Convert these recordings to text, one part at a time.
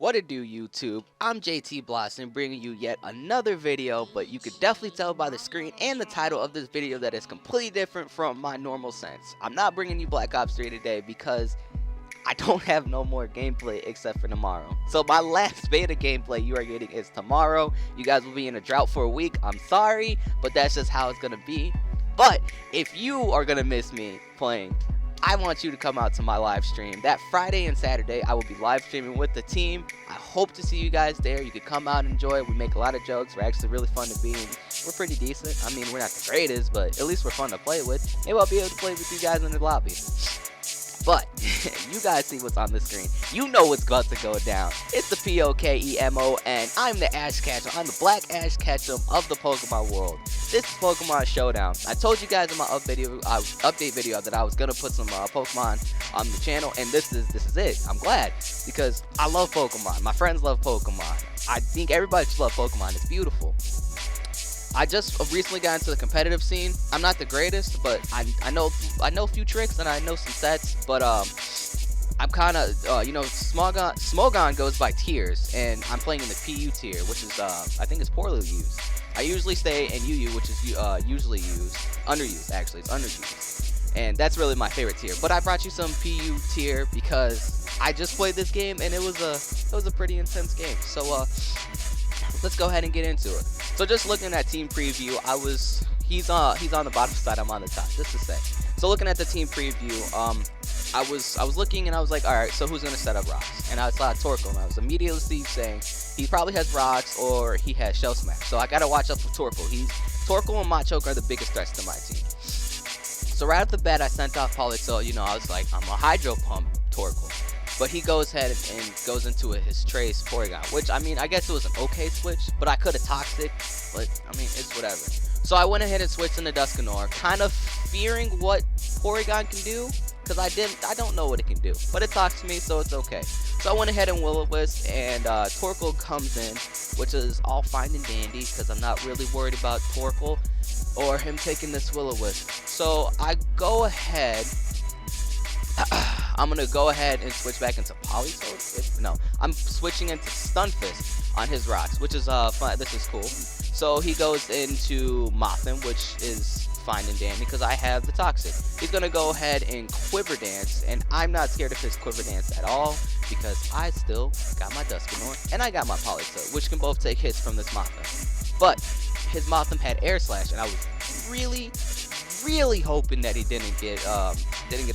What it do, YouTube? I'm JT Blossom bringing you yet another video, but you could definitely tell by the screen and the title of this video that it's completely different from my normal sense. I'm not bringing you Black Ops 3 today because I don't have no more gameplay except for tomorrow. So my last beta gameplay you are getting is tomorrow. You guys will be in a drought for a week. I'm sorry, but that's just how it's gonna be. But if you are gonna miss me playing, I want you to come out to my live stream. That Friday and Saturday, I will be live streaming with the team. I hope to see you guys there. You could come out and enjoy. We make a lot of jokes. We're actually really fun to be in. We're pretty decent. I mean, we're not the greatest, but at least we're fun to play with. Maybe I'll be able to play with you guys in the lobby. But you guys see what's on the screen. You know what's about to go down. It's the Pokemon. I'm the Ash Ketchum. I'm the Black Ash Ketchum of the Pokemon world. This is Pokemon Showdown. I told you guys in my update video that I was gonna put some Pokemon on the channel, and this is it. I'm glad because I love Pokemon. My friends love Pokemon. I think everybody should love Pokemon. It's beautiful. I just recently got into the competitive scene. I'm not the greatest, but I know a few tricks and I know some sets. But I'm kind of Smogon goes by tiers, and I'm playing in the PU tier, which is I think it's poorly used. I usually stay in UU, which is usually used, underused actually. It's underused, and that's really my favorite tier. But I brought you some PU tier because I just played this game and it was a pretty intense game. So let's go ahead and get into it. So just looking at team preview, he's on the bottom side, I'm on the top, just to say. So looking at the team preview, I was looking and I was like, all right, so who's gonna set up rocks? And I saw Torkoal, and I was immediately saying he probably has rocks or he has shell smash. So I gotta watch out for Torkoal. Torkoal and Machoke are the biggest threats to my team. So right off the bat, I sent off Politoed. I was like, I'm a Hydro Pump Torkoal. But he goes ahead and goes into his Trace Porygon, which, I mean, I guess it was an okay switch, but I could have Toxic, but, I mean, it's whatever. So I went ahead and switched into Dusknoir, kind of fearing what Porygon can do, because I don't know what it can do, but it talks to me, so it's okay. So I went ahead and Will-O-Wisp, and Torkoal comes in, which is all fine and dandy, because I'm not really worried about Torkoal or him taking this Will-O-Wisp. So I go ahead... I'm going to go ahead and switch back into Politoed. No, I'm switching into Stunfisk on his rocks, which is fun. This is cool. So he goes into Mothim, which is fine and dandy because I have the Toxic. He's going to go ahead and Quiver Dance, and I'm not scared of his Quiver Dance at all because I still got my Dusknoir and I got my Politoed, which can both take hits from this Mothim. But his Mothim had Air Slash, and I was really hoping that he didn't get a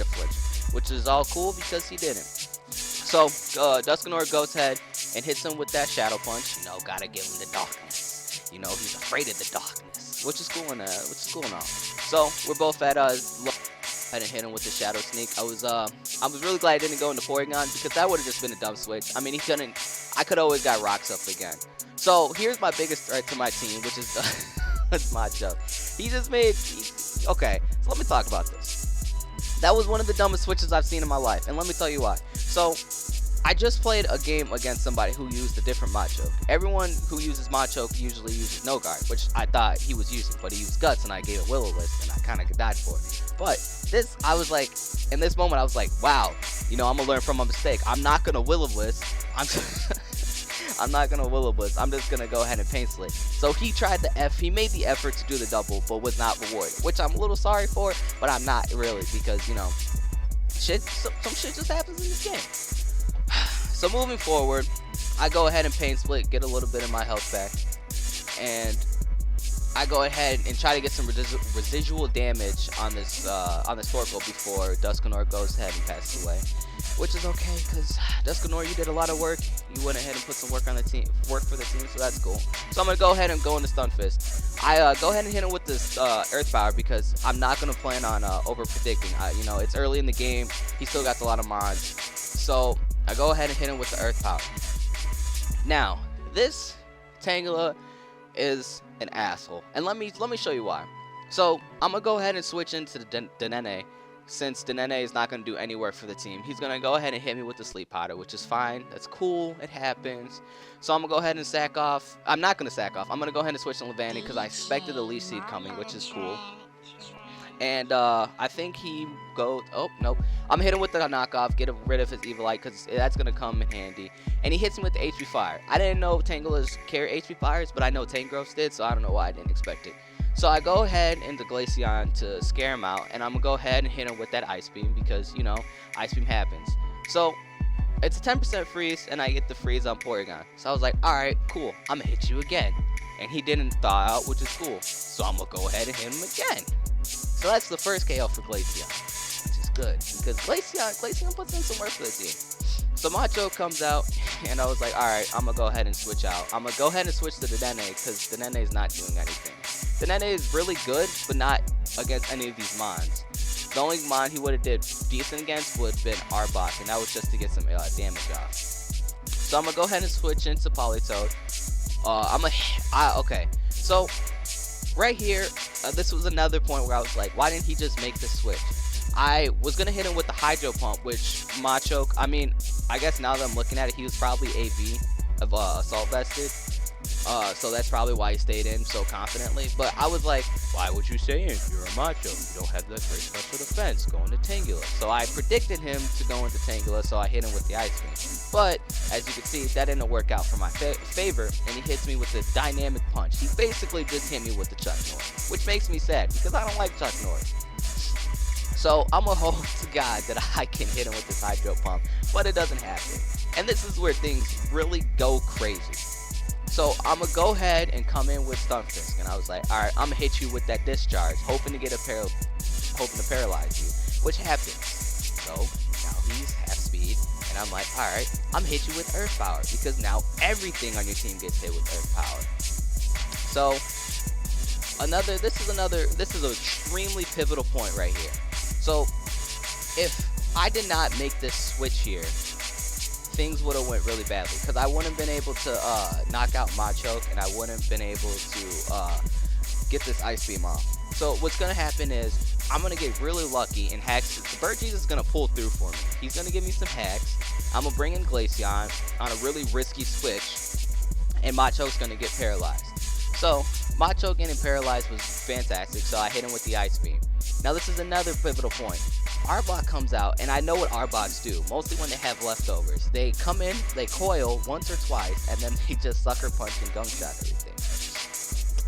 Flinch, which is all cool because he didn't. So Dusknoir goes ahead and hits him with that Shadow Punch. Gotta give him the darkness. He's afraid of the darkness, which is cool and all. So we're both at I didn't hit him with the Shadow Sneak. I was really glad I didn't go into Porygon because that would have just been a dumb switch. I mean, I could always got rocks up again. So here's my biggest threat to my team, which is Machoke. Okay, so let me talk about this. That was one of the dumbest switches I've seen in my life, and let me tell you why. So, I just played a game against somebody who used a different Machoke. Everyone who uses Machoke usually uses No Guard, which I thought he was using, but he used Guts, and I gave it Will-O-Wisp, and I kind of died for it. But I was like, in this moment, I was like, wow, I'm gonna learn from my mistake. I'm not gonna Will-O-Wisp. I'm not gonna Will-O-Wisp. I'm just gonna go ahead and Pain Slip. So he he made the effort to do the double, but was not rewarded, which I'm a little sorry for, but I'm not really because some shit just happens in this game. So moving forward, I go ahead and Pain Split, get a little bit of my health back, and I go ahead and try to get some residual damage on this Torkoal before Dusknoir goes ahead and passes away. Which is okay, because Dusknoir, you did a lot of work. You went ahead and put some work on the team, for the team, so that's cool. So I'm gonna go ahead and go into Stunfisk. I go ahead and hit him with this Earth Power because I'm not gonna plan on over predicting. It's early in the game. He still got a lot of mods, so I go ahead and hit him with the Earth Power. Now this Tangela is an asshole, and let me show you why. So I'm gonna go ahead and switch into the Denene. Since Denene is not going to do any work for the team, he's going to go ahead and hit me with the Sleep Powder, which is fine. That's cool. It happens. So I'm going to go ahead and sack off. I'm not going to sack off. I'm going to go ahead and switch to Levani because I expected the Leaf Seed coming, which is cool. And I think he goes, oh, nope. I'm hitting with the knockoff, get rid of his Evilite, because that's going to come in handy. And he hits me with the HP Fire. I didn't know Tanglers carry HP Fires, but I know Tangrowths did, so I don't know why I didn't expect it. So I go ahead into Glaceon to scare him out, and I'm going to go ahead and hit him with that Ice Beam, because, you know, Ice Beam happens. So it's a 10% freeze, and I get the freeze on Porygon. So I was like, alright, cool, I'm going to hit you again. And he didn't thaw out, which is cool. So I'm going to go ahead and hit him again. So that's the first KO for Glaceon, which is good, because Glaceon puts in some work for the team. So Machoke comes out, and I was like, alright, I'm going to go ahead and switch out. I'm going to go ahead and switch to the Dedenne, because the Dedenne is not doing anything. The Dedenne is really good, but not against any of these Mons. The only Mon he would have did decent against would have been Arbok, and that was just to get some damage off. So I'm going to go ahead and switch into Politoed. Okay, so right here, this was another point where I was like, why didn't he just make the switch? I was going to hit him with the Hydro Pump, which Machoke, I mean, I guess now that I'm looking at it, he was probably AV of Assault Vested. So that's probably why he stayed in so confidently. But I was like, why would you stay in? You're a Machoke. You don't have that great special defense. Go into Tangela. So I predicted him to go into Tangela, so I hit him with the Ice Beam. But, as you can see, that didn't work out for my favor, and he hits me with the Dynamic Punch. He basically just hit me with the Chuck Norris, which makes me sad, because I don't like Chuck Norris. So I'm going to hope to God that I can hit him with this Hydro Pump, but it doesn't happen. And this is where things really go crazy. So I'm going to go ahead and come in with Stunfisk, and I was like, alright, I'm going to hit you with that Discharge, hoping to paralyze you, which happens. So now he's half speed, and I'm like, alright, I'm going to hit you with Earth Power, because now everything on your team gets hit with Earth Power. So this is an extremely pivotal point right here. So if I did not make this switch here, things would have went really badly, because I wouldn't have been able to knock out Machoke, and I wouldn't have been able to get this Ice Beam off. So what's going to happen is I'm going to get really lucky, and Hacks, the Bird Jesus is going to pull through for me. He's going to give me some Hacks. I'm going to bring in Glaceon on a really risky switch, and Machoke's going to get paralyzed. So Machoke getting paralyzed was fantastic, so I hit him with the Ice Beam. Now this is another pivotal point. Arbok comes out, and I know what Arboks do, mostly when they have leftovers. They come in, they coil once or twice, and then they just Sucker Punch and Gunk Shot everything.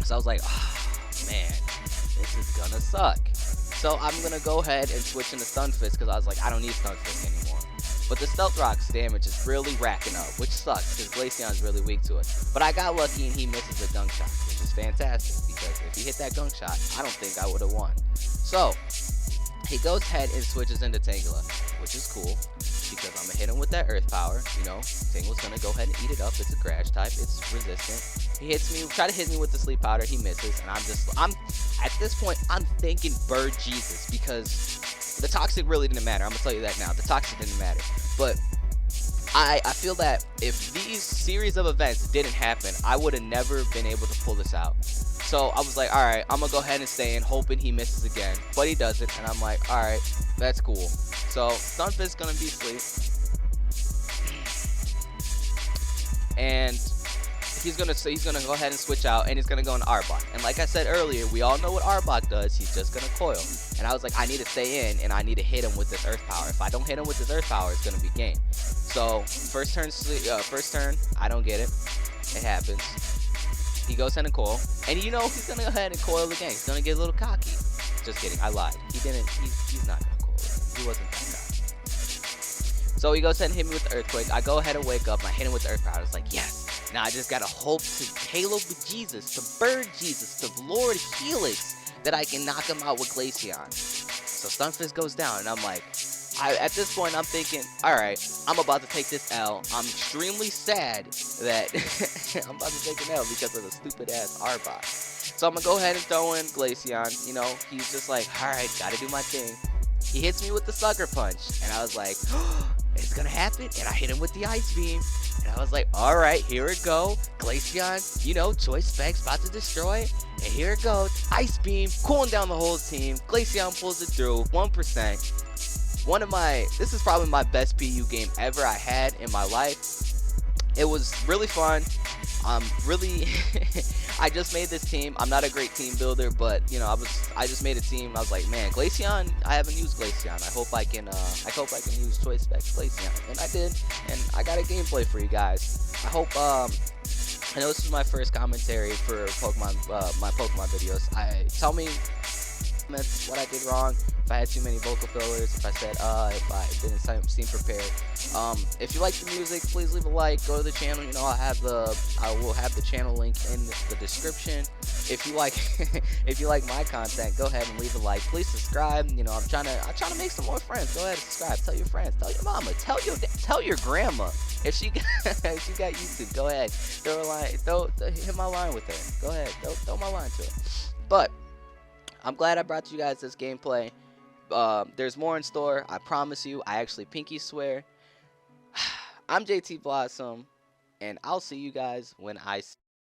So I was like, oh man, this is gonna suck. So I'm gonna go ahead and switch into Stunfisk, because I was like, I don't need Stunfisk anymore. But the Stealth Rock's damage is really racking up, which sucks, because Glaceon's really weak to it. But I got lucky, and he misses a Gunk Shot, which is fantastic, because if he hit that Gunk Shot, I don't think I would have won. So he goes ahead and switches into Tangela, which is cool, because I'm going to hit him with that Earth Power. You know, Tangela's going to go ahead and eat it up. It's a Grass type. It's resistant. He hits me, try to hit me with the Sleep Powder. He misses, and at this point, I'm thinking Bird Jesus, because the Toxic really didn't matter. I'm going to tell you that now. The Toxic didn't matter. But I feel that if these series of events didn't happen, I would have never been able to pull this out. So I was like, alright, I'm going to go ahead and stay in, hoping he misses again. But he doesn't, and I'm like, alright, that's cool. So Stunfisk is going to be asleep. And he's gonna go ahead and switch out, and he's going to go into Arbok. And like I said earlier, we all know what Arbok does. He's just going to coil. And I was like, I need to stay in, and I need to hit him with this Earth Power. If I don't hit him with this Earth Power, it's going to be game. So first turn, I don't get it. It happens. He goes ahead and coil, and you know he's gonna go ahead and coil again. He's gonna get a little cocky. Just kidding, I lied. He didn't. He's not gonna coil again. He wasn't that cocky. So he goes ahead and hit me with the Earthquake. I go ahead and wake up, and I hit him with the Earth Power. It's like, yes. Now I just gotta hope to Halo Jesus, to Bird Jesus, to Lord Helix, that I can knock him out with Glaceon. So Stunfisk goes down, and I'm like, at this point, I'm thinking, alright, I'm about to take this L. I'm extremely sad that I'm about to take an L because of the stupid-ass Arbok. So I'm going to go ahead and throw in Glaceon. You know, he's just like, alright, gotta do my thing. He hits me with the Sucker Punch, and I was like, oh, it's going to happen, and I hit him with the Ice Beam. And I was like, alright, here it go. Glaceon, you know, Choice Specs about to destroy. And here it goes. Ice Beam, cooling down the whole team. Glaceon pulls it through, 1%. This is probably my best PU game ever I had in my life. It was really fun. Really, I just made this team. I'm not a great team builder, but you know, I just made a team. I was like, man, Glaceon. I haven't used Glaceon. I hope I can use Choice Specs Glaceon, and I did. And I got a gameplay for you guys. I hope. I know this is my first commentary for Pokemon, my Pokemon videos. Tell me comments what I did wrong. If I had too many vocal fillers, if I said if I didn't seem prepared. If you like the music, please leave a like. Go to the channel. You know, I will have the channel link in the description. If you like if you like my content, go ahead and leave a like. Please subscribe. You know, I'm trying to make some more friends. Go ahead and subscribe. Tell your friends. Tell your mama. Tell your grandma. If she if she got YouTube, go ahead. Throw a line. Hit my line with her. Go ahead. Throw my line to her. But I'm glad I brought you guys this gameplay. There's more in store. I promise you. I actually pinky swear. I'm JT Blossom, and I'll see you guys when I see